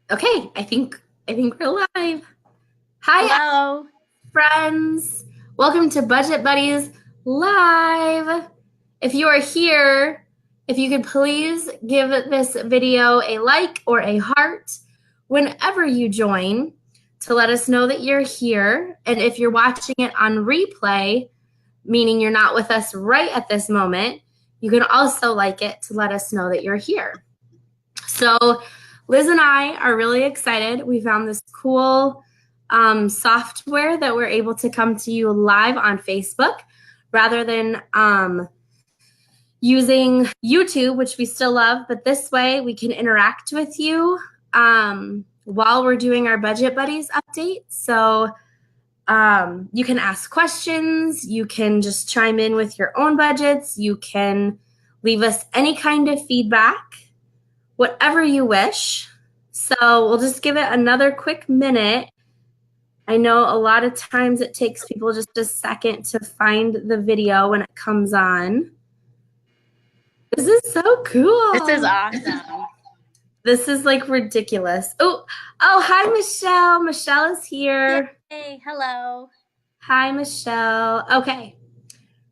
Okay, I think we're live. Hi, Hello. friends. Welcome to Budget Buddies Live. If you are here, if you could please give this video a like or a heart whenever you join to let us know that you're here. And if you're watching it on replay, meaning you're not with us right at this moment, you can also like it to let us know that you're here. So, Liz and I are really excited. We found this cool software that we're able to come to you live on Facebook rather than using YouTube, which we still love, but this way we can interact with you while we're doing our Budget Buddies update. So, you can ask questions, you can just chime in with your own budgets, you can leave us any kind of feedback, whatever you wish. So we'll just give it another quick minute. I know a lot of times it takes people just a second to find the video when it comes on. This is so cool. This is awesome. This is like ridiculous. Oh, hi, Michelle. Michelle is here. Hey, hello. Hi, Michelle. Okay.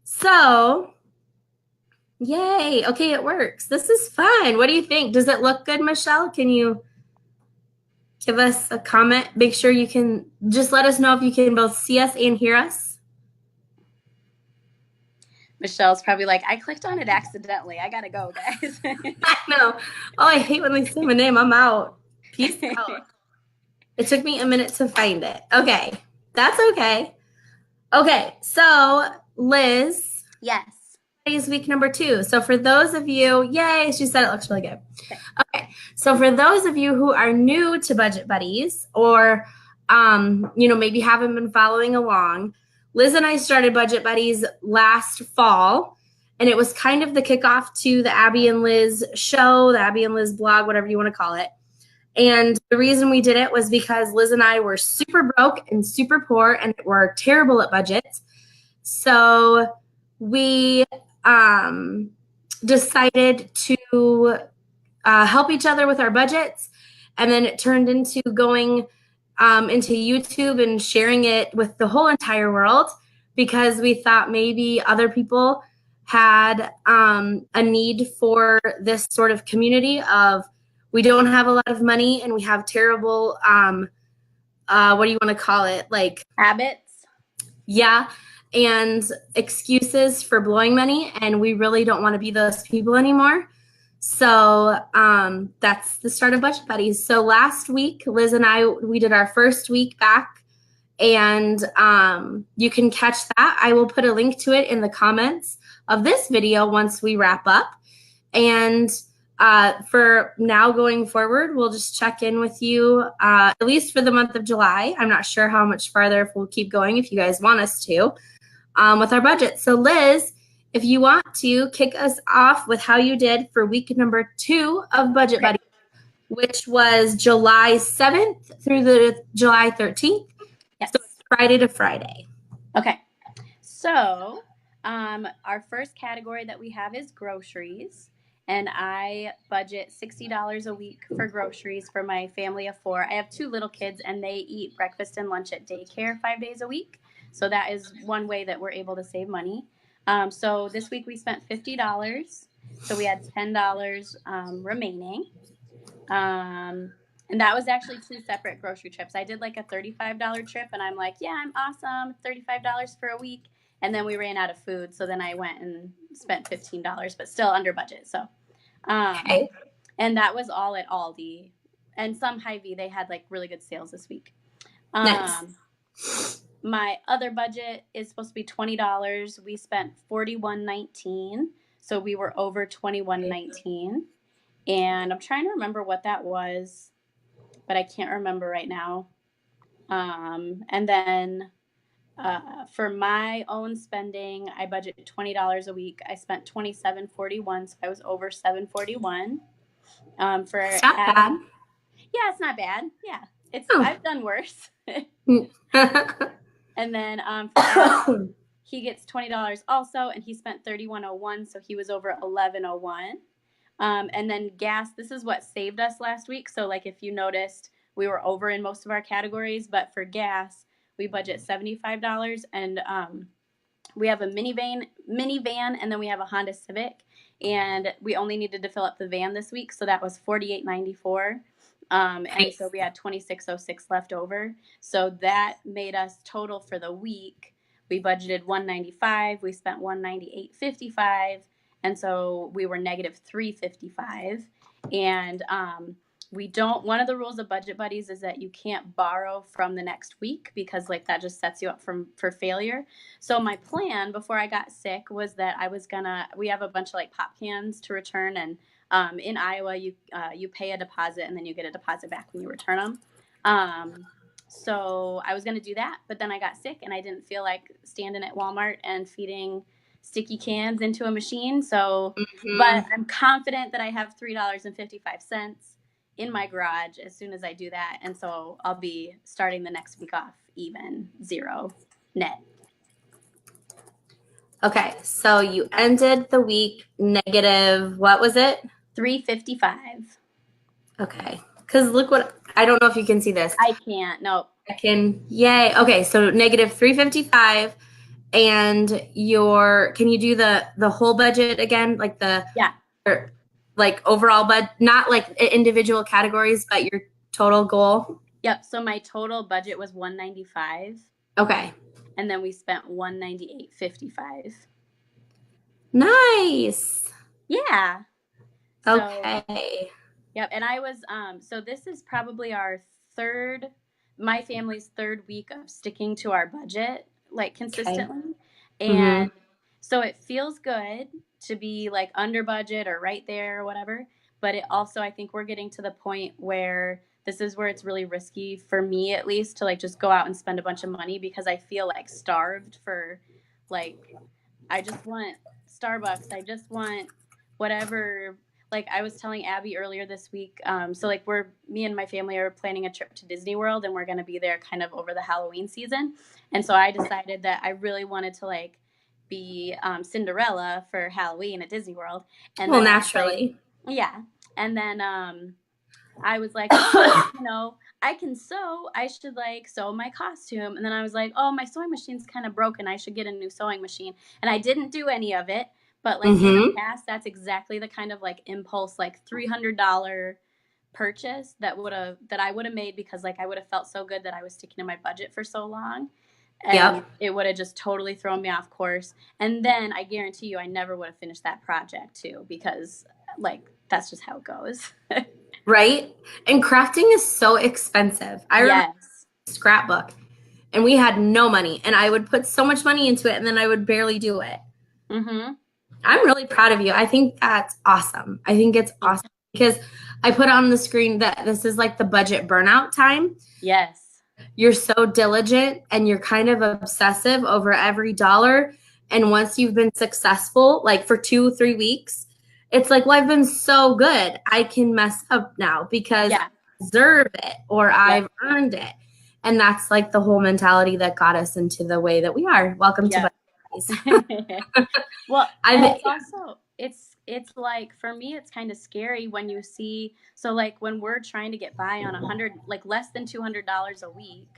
So, yay. Okay, it works. This is fun. What do you think? Does it look good, Michelle? Can you give us a comment? Make sure you can just let us know if you can both see us and hear us. Michelle's probably like, I clicked on it accidentally. I gotta go, guys. I know. Oh, I hate when they say my name. I'm out. Peace out. It took me a minute to find it. Okay. That's okay. Okay. So, Liz. Yes. Today's week number 2. So for those of you, yay, she said it looks really good. Okay. So for those of you who are new to Budget Buddies or, maybe haven't been following along, Liz and I started Budget Buddies last fall, and it was kind of the kickoff to the Abby and Liz show, the Abby and Liz blog, whatever you want to call it. And the reason we did it was because Liz and I were super broke and super poor and were terrible at budgets. So we decided to help each other with our budgets, and then it turned into going into YouTube and sharing it with the whole entire world because we thought maybe other people had a need for this sort of community of we don't have a lot of money and we have terrible what do you want to call it, like Habits. yeah, and excuses for blowing money, and we really don't want to be those people anymore. So that's the start of Budget Buddies. So last week, Liz and I, we did our first week back, and you can catch that. I will put a link to it in the comments of this video once we wrap up. And for now going forward, we'll just check in with you at least for the month of July. I'm not sure how much farther if we'll keep going if you guys want us to with our budget. So Liz, if you want to kick us off with how you did for week number 2 of Budget Buddy, which was July 7th through the July 13th. Yes. So it's Friday to Friday. Okay. So our first category that we have is groceries. And I budget $60 a week for groceries for my family of 4. I have 2 little kids, and they eat breakfast and lunch at daycare 5 days a week. So that is one way that we're able to save money. So this week we spent $50. So we had $10 remaining. And that was actually 2 separate grocery trips. I did like a $35 trip, and I'm like, yeah, I'm awesome. $35 for a week. And then we ran out of food, so then I went and spent $15, but still under budget. So, Okay. and that was all at Aldi and some Hy-Vee. They had like really good sales this week. Nice. My other budget is supposed to be $20. We spent $41.19, so we were over $21.19. And I'm trying to remember what that was, but I can't remember right now. And then for my own spending, I budgeted $20 a week. I spent $27.41, so I was over $741. For It's not bad. Yeah, it's not bad. Yeah, I've done worse. And then for Adam, he gets $20 also, and he spent $31.01, so he was over $11.01. And then gas, this is what saved us last week. So like if you noticed, we were over in most of our categories, but for gas, we budget $75, and we have a minivan, and then we have a Honda Civic, and we only needed to fill up the van this week, so that was $48.94. And so we had $26.06 left over. So that made us total for the week. We budgeted $195. We spent $198.55, and so we were negative $355. And we don't. One of the rules of Budget Buddies is that you can't borrow from the next week, because like that just sets you up for failure. So my plan before I got sick was that we have a bunch of like pop cans to return, and in Iowa, you pay a deposit and then you get a deposit back when you return them. So I was going to do that, but then I got sick and I didn't feel like standing at Walmart and feeding sticky cans into a machine. So, but I'm confident that I have $3.55 in my garage as soon as I do that. And so I'll be starting the next week off even, zero net. Okay, so you ended the week negative, what was it? $3.55. Okay, because look what, I don't know if you can see this. I can't, no. I can, yay. Okay, so negative 355, and can you do the whole budget again? Like like overall, but not like individual categories, but your total goal? Yep, so my total budget was $195. Okay. And then we spent $198.55. Nice. Yeah. Okay. Yep. And I was, so this is probably my family's third week of sticking to our budget, like consistently. Okay. And so it feels good to be like under budget or right there or whatever. But it also, I think we're getting to the point where this is where it's really risky for me, at least, to like just go out and spend a bunch of money, because I feel like starved for like, I just want Starbucks. I just want whatever. Like I was telling Abby earlier this week, so like me and my family are planning a trip to Disney World, and we're going to be there kind of over the Halloween season. And so I decided that I really wanted to like be Cinderella for Halloween at Disney World. And well, naturally. Yeah. And then I was like, I can sew. I should like sew my costume. And then I was like, oh, my sewing machine's kind of broken. I should get a new sewing machine. And I didn't do any of it. But like in the past, that's exactly the kind of like impulse, like $300 purchase that I would have made, because like I would have felt so good that I was sticking to my budget for so long. And it would have just totally thrown me off course. And then I guarantee you I never would have finished that project too, because like that's just how it goes. Right? And crafting is so expensive. I remember scrapbook, and we had no money, and I would put so much money into it, and then I would barely do it. I'm really proud of you. I think that's awesome. I think it's awesome, because I put on the screen that this is like the budget burnout time. Yes. You're so diligent, and you're kind of obsessive over every dollar. And once you've been successful, like for 2-3 weeks, it's like, well, I've been so good. I can mess up now because I deserve it, or I've earned it. And that's like the whole mentality that got us into the way that we are. Welcome to Well, it's also, it's like, for me, it's kind of scary when you see, so like when we're trying to get by on like less than $200 a week.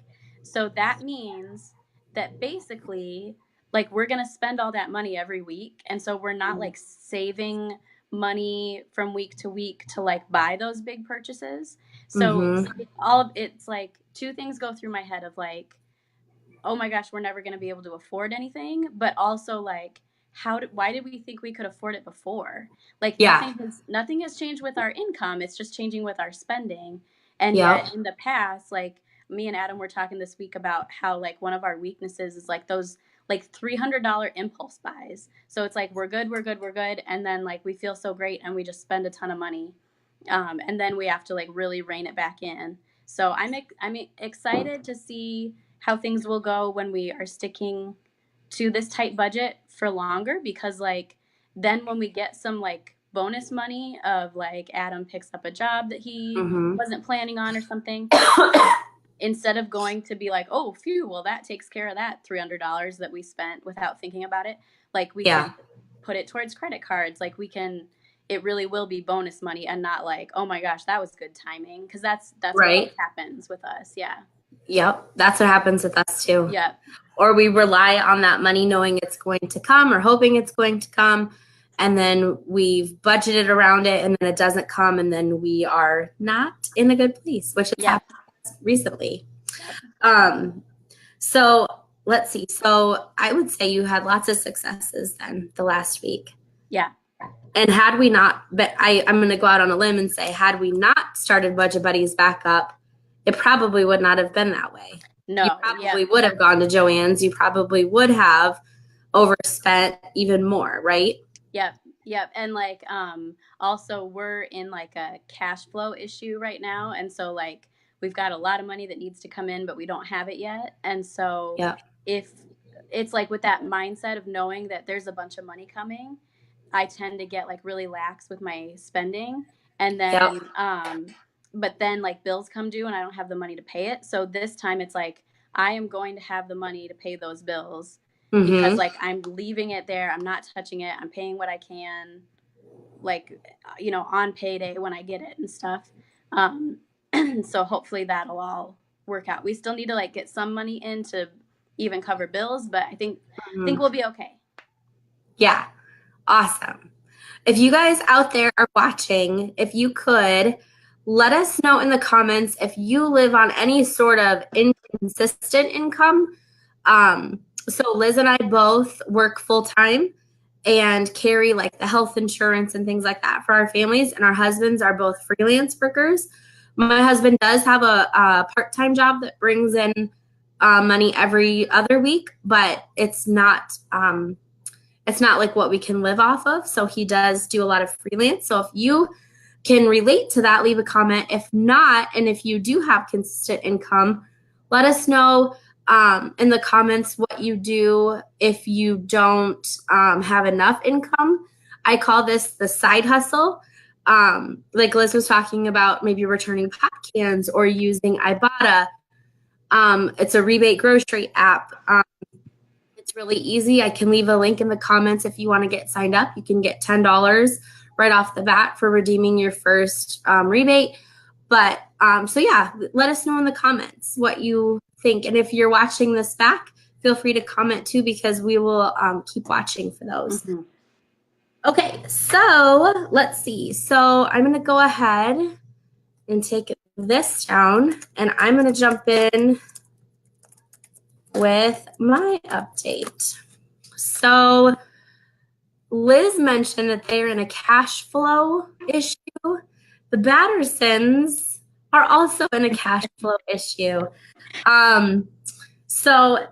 So that means that basically like we're going to spend all that money every week. And so we're not like saving money from week to week to like buy those big purchases. So it's like two things go through my head of like, oh my gosh, we're never going to be able to afford anything. But also like, why did we think we could afford it before? Like nothing has changed with our income. It's just changing with our spending. And yet in the past, like me and Adam were talking this week about how like one of our weaknesses is like those like $300 impulse buys. So it's like, we're good. And then like, we feel so great and we just spend a ton of money. And then we have to like really rein it back in. So I'm excited to see how things will go when we are sticking to this tight budget for longer, because like then when we get some like bonus money of like Adam picks up a job that he wasn't planning on or something, instead of going to be like, oh phew, well that takes care of that $300 that we spent without thinking about it, like we can put it towards credit cards, like we can it really will be bonus money and not like, oh my gosh, that was good timing. Cause that's Right. what happens with us. Yeah. Yep. That's what happens with us too. Yeah. Or we rely on that money knowing it's going to come or hoping it's going to come. And then we've budgeted around it and then it doesn't come. And then we are not in a good place, which has happened recently. So let's see. So I would say you had lots of successes then the last week. Yeah. And had we not, but I'm going to go out on a limb and say, had we not started Budget Buddies back up, it probably would not have been that way. No. You probably would have gone to Joann's. You probably would have overspent even more, right? Yep. Yep. And like, also we're in like a cash flow issue right now. And so like, we've got a lot of money that needs to come in, but we don't have it yet. And so if it's like with that mindset of knowing that there's a bunch of money coming, I tend to get like really lax with my spending. And then, but then like bills come due and I don't have the money to pay it. So this time it's like, I am going to have the money to pay those bills because like I'm leaving it there. I'm not touching it. I'm paying what I can, like, you know, on payday when I get it and stuff. So hopefully that'll all work out. We still need to like get some money in to even cover bills, but I think we'll be okay. Yeah. Awesome. If you guys out there are watching, if you could let us know in the comments if you live on any sort of inconsistent income. So Liz and I both work full time and carry like the health insurance and things like that for our families. And our husbands are both freelance workers. My husband does have a part-time job that brings in money every other week, but it's not like what we can live off of. So he does do a lot of freelance. So if you can relate to that, leave a comment. If not, and if you do have consistent income, let us know in the comments what you do if you don't have enough income. I call this the side hustle. Like Liz was talking about, maybe returning pop cans or using Ibotta. It's a rebate grocery app. It's really easy. I can leave a link in the comments if you want to get signed up. You can get $10 right off the bat for redeeming your first rebate. But so yeah, let us know in the comments what you think. And if you're watching this back, feel free to comment too, because we will keep watching for those. Okay, so let's see. So I'm going to go ahead and take this down, and I'm going to jump in with my update. So Liz mentioned that they're in a cash flow issue. The Battersons are also in a cash flow issue. So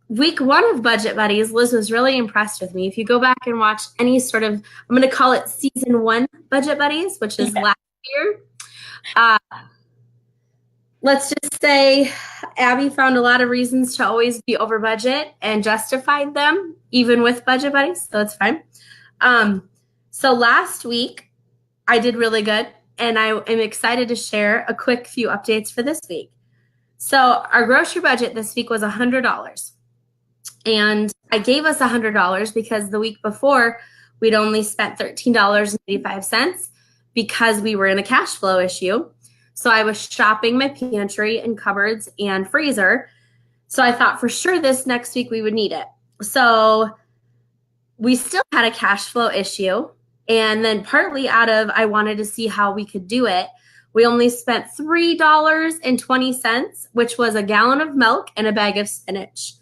week 1 of Budget Buddies, Liz was really impressed with me. If you go back and watch any sort of, I'm going to call it season 1 Budget Buddies, which is last year. Let's just say Abby found a lot of reasons to always be over budget and justified them, even with Budget Buddies, so it's fine. So last week, I did really good, and I am excited to share a quick few updates for this week. So our grocery budget this week was $100. And I gave us $100 because the week before, we'd only spent $13.85 because we were in a cash flow issue. So I was shopping my pantry and cupboards and freezer. So I thought for sure this next week we would need it. So we still had a cash flow issue. And then partly out of I wanted to see how we could do it, we only spent $3.20, which was a gallon of milk and a bag of spinach.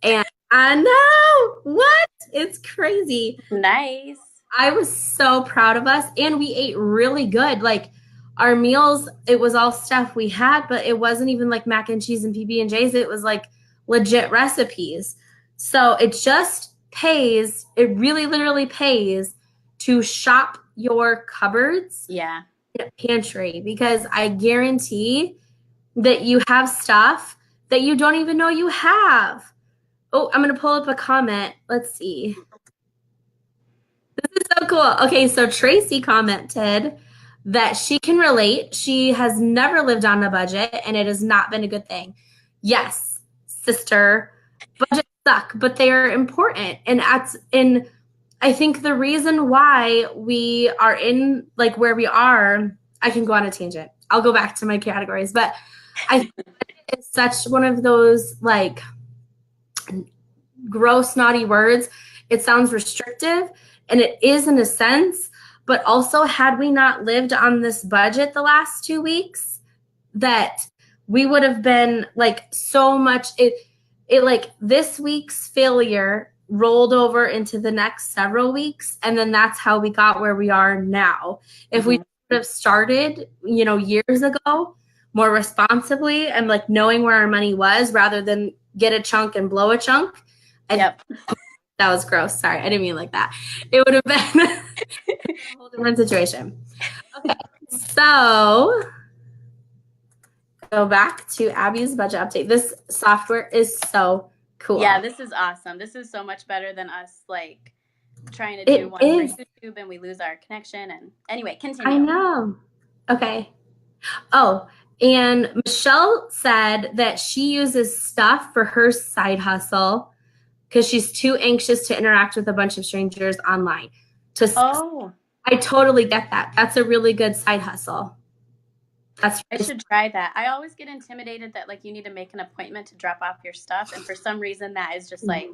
And I know, what? It's crazy. Nice. I was so proud of us. And we ate really good. Like our meals, it was all stuff we had, but it wasn't even like mac and cheese and PB&Js. It was like legit recipes. So it just pays, it really literally pays to shop your cupboards. Yeah. Pantry, because I guarantee that you have stuff that you don't even know you have. Oh, I'm going to pull up a comment. Let's see. This is so cool. Okay, so Tracy commented that she can relate. She has never lived on a budget, and it has not been a good thing. Yes, sister, budgets suck, but they are important. And I think the reason why we are in like where we are, I can go on a tangent. I'll go back to my categories, but I think it's such one of those like gross, naughty words. It sounds restrictive, and it is in a sense, but also had we not lived on this budget the last 2 weeks, that we would have been like so much it like this week's failure rolled over into the next several weeks, and then that's how we got where we are now. If we would have started, years ago more responsibly and like knowing where our money was rather than get a chunk and blow a chunk. Yep. That was gross. Sorry, I didn't mean like that. It would have been a whole different situation. Okay, so go back to Abby's budget update. This software is so cool. Yeah, this is awesome. This is so much better than us like trying to do one for YouTube and we lose our connection. And anyway, continue. I know. Okay. Oh, and Michelle said that she uses stuff for her side hustle because she's too anxious to interact with a bunch of strangers online. I totally get that. That's a really good side hustle. I should try that. I always get intimidated that like you need to make an appointment to drop off your stuff, and for some reason that is just like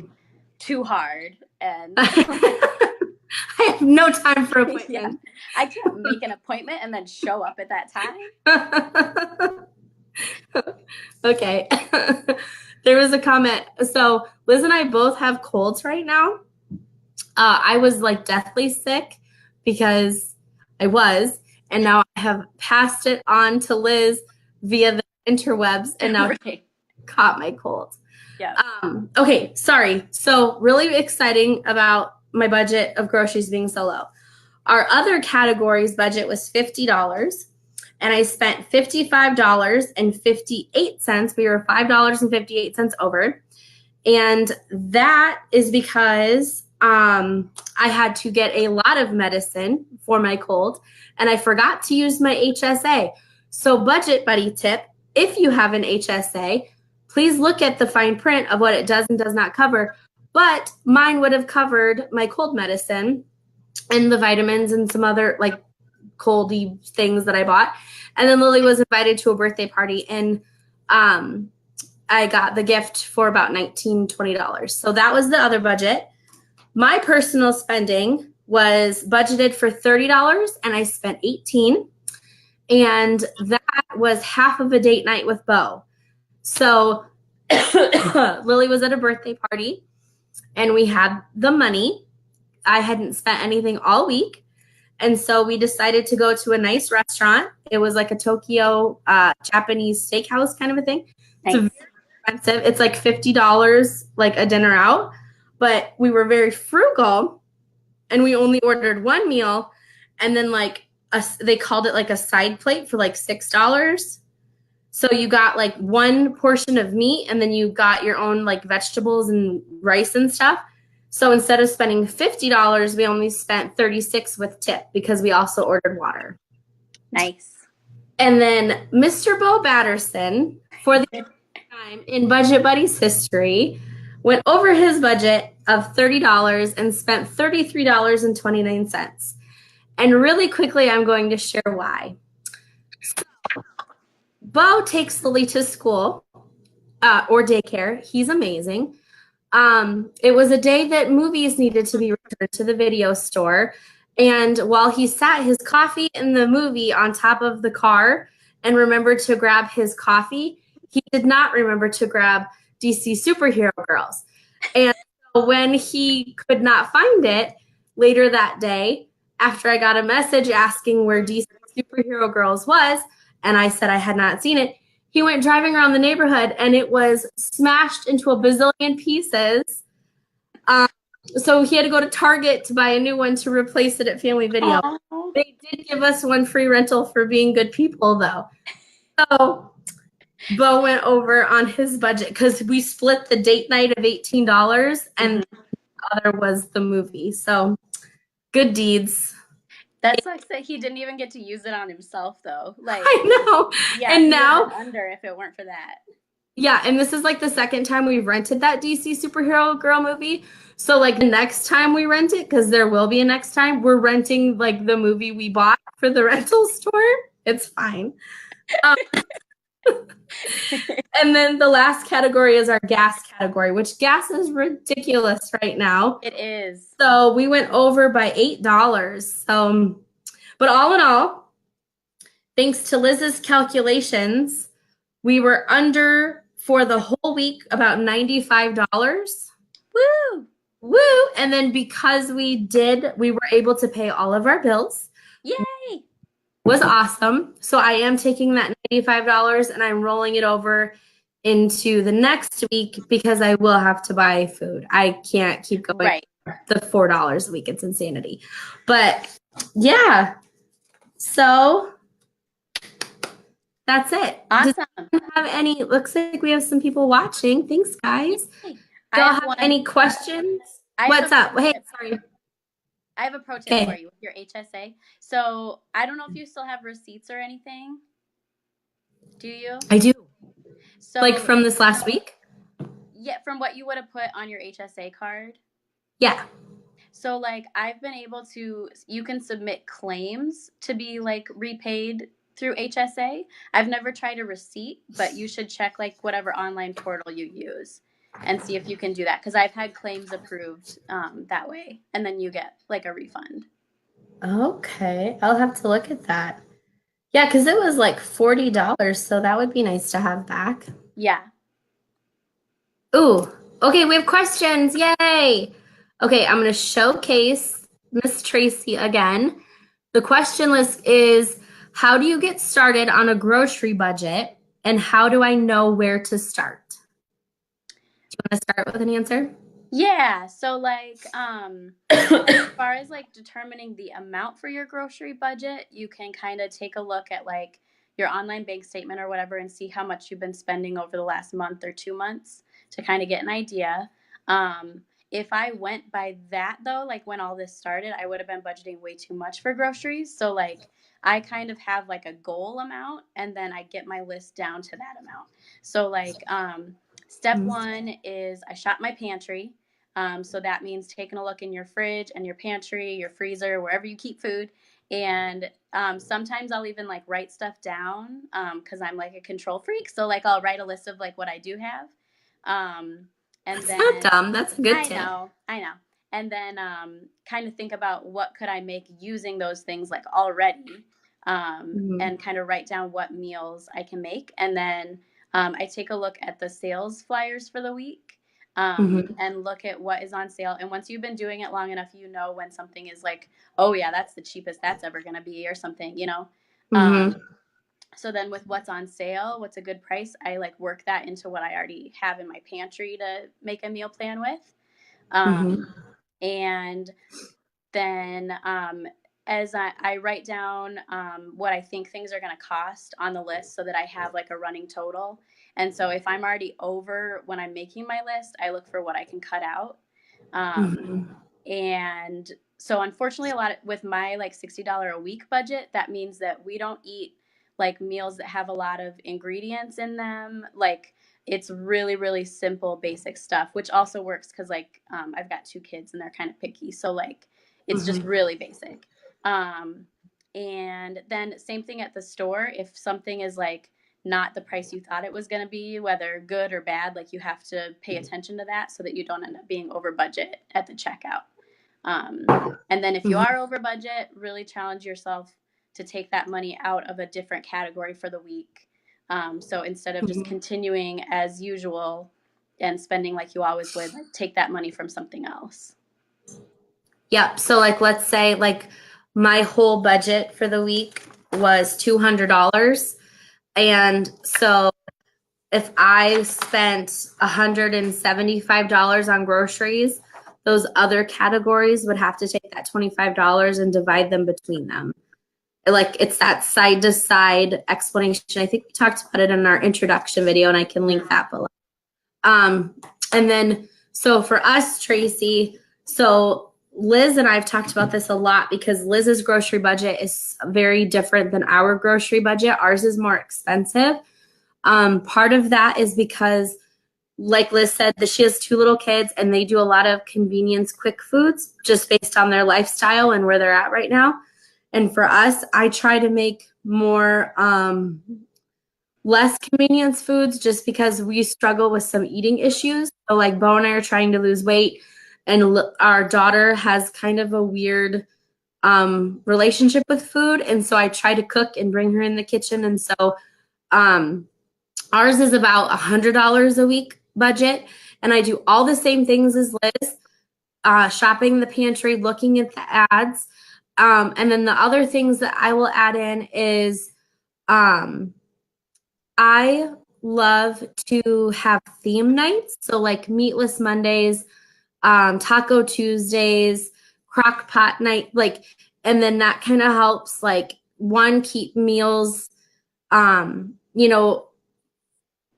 too hard. And I have no time for appointments. Yeah. I can't make an appointment and then show up at that time. Okay. There was a comment. So Liz and I both have colds right now. I was like deathly sick because I was, and now I have passed it on to Liz via the interwebs, and now caught my cold. Yeah. Okay, sorry. So really exciting about my budget of groceries being so low. Our other categories budget was $50, and I spent $55.58. We were $5.58 over, and that is because I had to get a lot of medicine for my cold, and I forgot to use my HSA. So budget buddy tip, if you have an HSA, please look at the fine print of what it does and does not cover. But mine would have covered my cold medicine and the vitamins and some other like coldy things that I bought. And then Lily was invited to a birthday party, and I got the gift for about $19, $20. So that was the other budget. My personal spending was budgeted for $30, and I spent $18. And that was half of a date night with Bo. So Lily was at a birthday party, and we had the money. I hadn't spent anything all week. And so we decided to go to a nice restaurant. It was like a Tokyo Japanese steakhouse kind of a thing. Nice. It's very expensive. It's like $50 like a dinner out. But we were very frugal, and we only ordered one meal, and then like they called it like a side plate for like $6. So you got like one portion of meat, and then you got your own like vegetables and rice and stuff. So instead of spending $50, we only spent $36 with tip because we also ordered water. Nice. And then Mr. Bo Batterson, for the time in Budget Buddies history, went over his budget of $30 and spent $33.29. And really quickly, I'm going to share why. So, Bo takes Lily to school or daycare. He's amazing. It was a day that movies needed to be returned to the video store. And while he sat his coffee in the movie on top of the car and remembered to grab his coffee, he did not remember to grab DC Superhero Girls. And so when he could not find it later that day, after I got a message asking where DC Superhero Girls was, and I said I had not seen it, he went driving around the neighborhood, and it was smashed into a bazillion pieces. So he had to go to Target to buy a new one to replace it at Family Video. Aww. They did give us one free rental for being good people, though. So Bo went over on his budget because we split the date night of $18, and the other was the movie. So good deeds. That sucks that he didn't even get to use it on himself, though. Like I know. Yeah, and now under if it weren't for that. Yeah, and this is like the second time we've rented that DC superhero girl movie. So like the next time we rent it, because there will be a next time, we're renting like the movie we bought for the rental store. It's fine. Um, and then the last category is our gas category, which gas is ridiculous right now. It is. So we went over by $8. But all in all, thanks to Liz's calculations, we were under for the whole week about $95. Woo! Woo! And then because we were able to pay all of our bills. Yay! Was awesome. So I am taking that $95 and I'm rolling it over into the next week because I will have to buy food. I can't keep going Right. the $4 a week. It's insanity. But yeah. So that's it. Awesome. Have any? Looks like we have some people watching. Thanks, guys. Do y'all have any questions? What's up? Hey, sorry. I have a pro tip for you with your HSA. So I don't know if you still have receipts or anything. Do you? I do. So like from this last week? Yeah, from what you would have put on your HSA card. Yeah. So like I've been able to, you can submit claims to be like repaid through HSA. I've never tried a receipt, but you should check like whatever online portal you use and see if you can do that. Because I've had claims approved that way, and then you get like a refund. Okay, I'll have to look at that. Yeah, because it was like $40, so that would be nice to have back. Yeah. Ooh, okay, we have questions. Yay! Okay, I'm going to showcase Miss Tracy again. The question list is, how do you get started on a grocery budget, and how do I know where to start? Do you want to start with an answer? Yeah, so like as far as like determining the amount for your grocery budget, you can kind of take a look at like your online bank statement or whatever and see how much you've been spending over the last month or 2 months to kind of get an idea. If I went by that though, like when all this started, I would have been budgeting way too much for groceries. So like I kind of have like a goal amount and then I get my list down to that amount. So like step one is I shop my pantry. So that means taking a look in your fridge and your pantry, your freezer, wherever you keep food. And sometimes I'll even like write stuff down because I'm like a control freak. So like I'll write a list of like what I do have. And That's then not dumb. That's a good tip. I know. And then kind of think about what could I make using those things like already, and kind of write down what meals I can make. And then I take a look at the sales flyers for the week and look at what is on sale. And once you've been doing it long enough, you know when something is like, oh yeah, that's the cheapest that's ever going to be or something, you know. So then with what's on sale, what's a good price, I like work that into what I already have in my pantry to make a meal plan with. And then as I write down what I think things are going to cost on the list so that I have like a running total. And so if I'm already over when I'm making my list, I look for what I can cut out. And so unfortunately with my like $60 a week budget, that means that we don't eat like meals that have a lot of ingredients in them. Like it's really, really simple, basic stuff, which also works because like I've got 2 kids and they're kind of picky. So like it's just really basic. And then same thing at the store. If something is like not the price you thought it was going to be, whether good or bad, like you have to pay attention to that so that you don't end up being over budget at the checkout. And then if you are over budget, really challenge yourself to take that money out of a different category for the week. So instead of just continuing as usual and spending like you always would, like take that money from something else. Yep. So like, let's say like my whole budget for the week was $200. And so if I spent $175 on groceries, those other categories would have to take that $25 and divide them between them. Like it's that side to side explanation. I think we talked about it in our introduction video and I can link that below. And then, so for us, Tracy, so Liz and I have talked about this a lot because Liz's grocery budget is very different than our grocery budget. Ours is more expensive. Part of that is because, like Liz said, that she has 2 little kids and they do a lot of convenience quick foods just based on their lifestyle and where they're at right now. And for us, I try to make more less convenience foods just because we struggle with some eating issues. So like Bo and I are trying to lose weight, and our daughter has kind of a weird relationship with food. And so I try to cook and bring her in the kitchen. And so ours is about $100 a week budget. And I do all the same things as Liz, shopping the pantry, looking at the ads. And then the other things that I will add in is I love to have theme nights. So like meatless Mondays, taco Tuesdays, crock pot night, like, and then that kind of helps, like, one, keep meals, you know,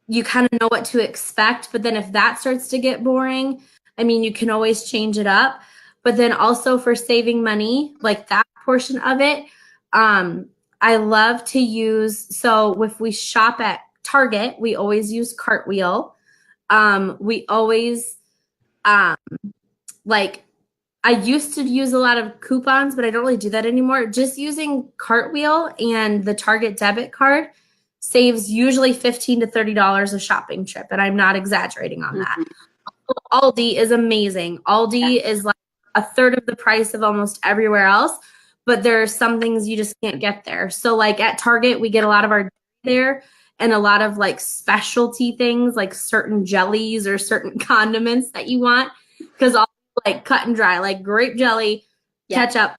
you kind of know what to expect. But then if that starts to get boring, I mean, you can always change it up. But then also for saving money, like that portion of it, I love to use, so if we shop at Target, we always use Cartwheel. We always, like, I used to use a lot of coupons, but I don't really do that anymore. Just using Cartwheel and the Target debit card saves usually $15 to $30 a shopping trip, and I'm not exaggerating on that. Aldi is amazing. Aldi is like a third of the price of almost everywhere else, but there are some things you just can't get there. So like at Target, we get a lot of our there and a lot of like specialty things like certain jellies or certain condiments that you want, because all like cut and dry, like grape jelly, ketchup,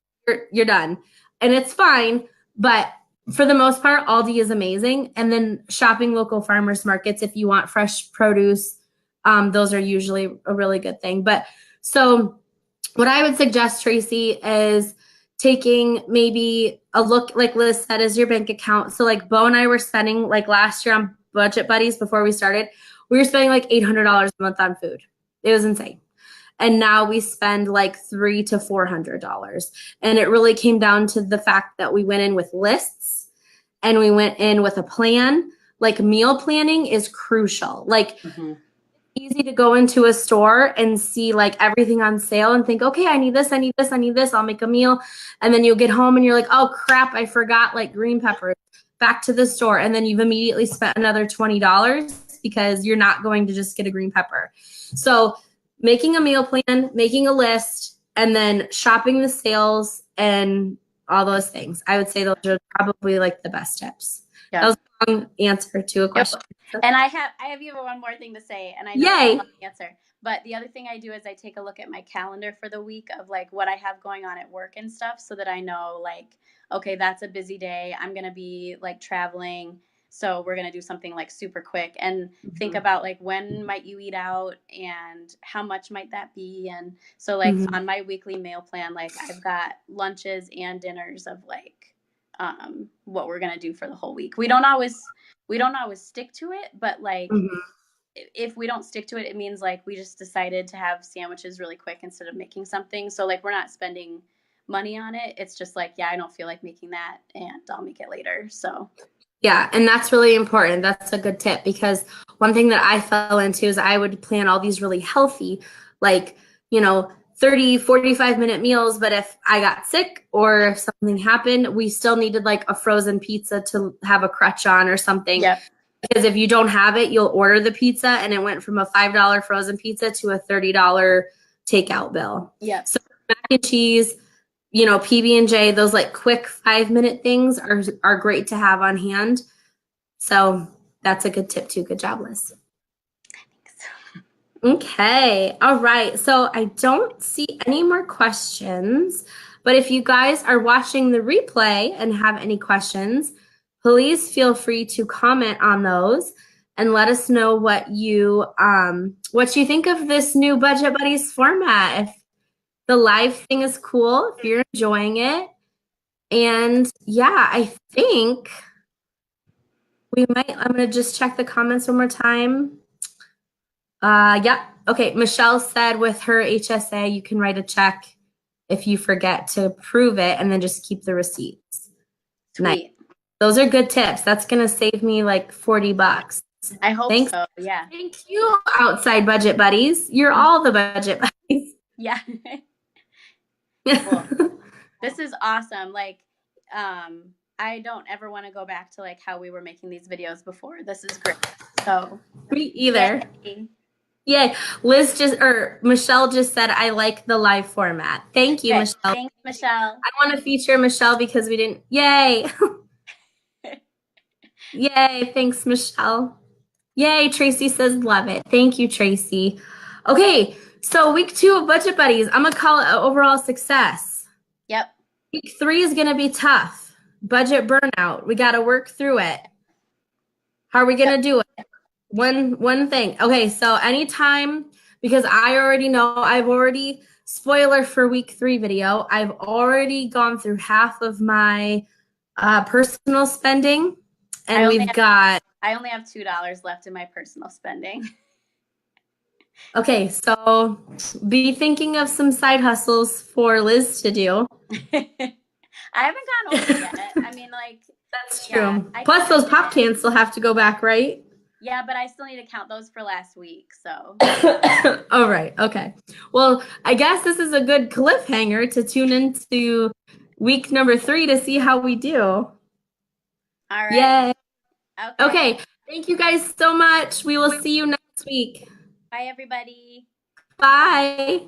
you're done. And it's fine, but for the most part, Aldi is amazing. And then shopping local farmers markets, if you want fresh produce, those are usually a really good thing. But so what I would suggest, Tracy, is taking maybe a look, like Liz said, as your bank account. So like Bo and I were spending, like last year on Budget Buddies before we started, we were spending like $800 a month on food. It was insane. And now we spend like $300 to $400. And it really came down to the fact that we went in with lists and we went in with a plan. Like meal planning is crucial. Like easy to go into a store and see like everything on sale and think, okay, I need this, I need this, I need this, I'll make a meal. And then you'll get home and you're like, oh crap, I forgot like green peppers. Back to the store. And then you've immediately spent another $20 because you're not going to just get a green pepper. So making a meal plan, making a list, and then shopping the sales and all those things. I would say those are probably like the best tips. That was a long answer to a question. Yep. And I have even one more thing to say, and I know I don't have the answer. But the other thing I do is I take a look at my calendar for the week of like what I have going on at work and stuff, so that I know like, okay, that's a busy day. I'm gonna be like traveling. So we're going to do something like super quick, and think about like when might you eat out and how much might that be. And so like on my weekly meal plan, like I've got lunches and dinners of like what we're going to do for the whole week. We don't always stick to it, but like if we don't stick to it, it means like we just decided to have sandwiches really quick instead of making something. So like we're not spending money on it. It's just like, yeah, I don't feel like making that and I'll make it later. So yeah, and that's really important. That's a good tip, because one thing that I fell into is I would plan all these really healthy, like, 30, 45-minute meals. But if I got sick or if something happened, we still needed like a frozen pizza to have a crutch on or something. Yep. Because if you don't have it, you'll order the pizza, and it went from a $5 frozen pizza to a $30 takeout bill. Yeah. So mac and cheese, PB&J, those like quick 5-minute things are great to have on hand. So that's a good tip too. Good job, Liz. Thanks. Okay. All right. So I don't see any more questions, but if you guys are watching the replay and have any questions, please feel free to comment on those and let us know what you think of this new Budget Buddies format. If the live thing is cool, if you're enjoying it. And yeah, I think I'm going to just check the comments one more time. Yeah. Okay. Michelle said with her HSA, you can write a check if you forget to prove it and then just keep the receipts. Sweet. Those are good tips. That's going to save me like $40. I hope Thanks. so. Yeah. Thank you, outside budget buddies. You're all the budget buddies. Yeah. Cool. This is awesome. Like, I don't ever want to go back to like how we were making these videos before. This is great. So Me either. yay. Yay. Michelle just said, I like the live format. Thank you, Okay. Michelle. Thanks, Michelle. I want to feature Michelle because we didn't. Yay. Yay. Thanks, Michelle. Yay. Tracy says, love it. Thank you, Tracy. Okay. So week 2 of Budget Buddies, I'm going to call it an overall success. Yep. Week 3 is going to be tough. Budget burnout. We got to work through it. How are we going to do it? One thing. Okay, so anytime, because I already know, spoiler for week 3 video, I've already gone through half of my personal spending, and I only have $2 left in my personal spending. Okay, so be thinking of some side hustles for Liz to do. I haven't gone over yet. I mean, like, that's true. Yeah, plus those pop cans still have to go back, right? Yeah, but I still need to count those for last week, so. All right, okay. Well, I guess this is a good cliffhanger to tune into week number 3 to see how we do. All right. Yay. Okay. Thank you guys so much. We will see you next week. Bye, everybody. Bye.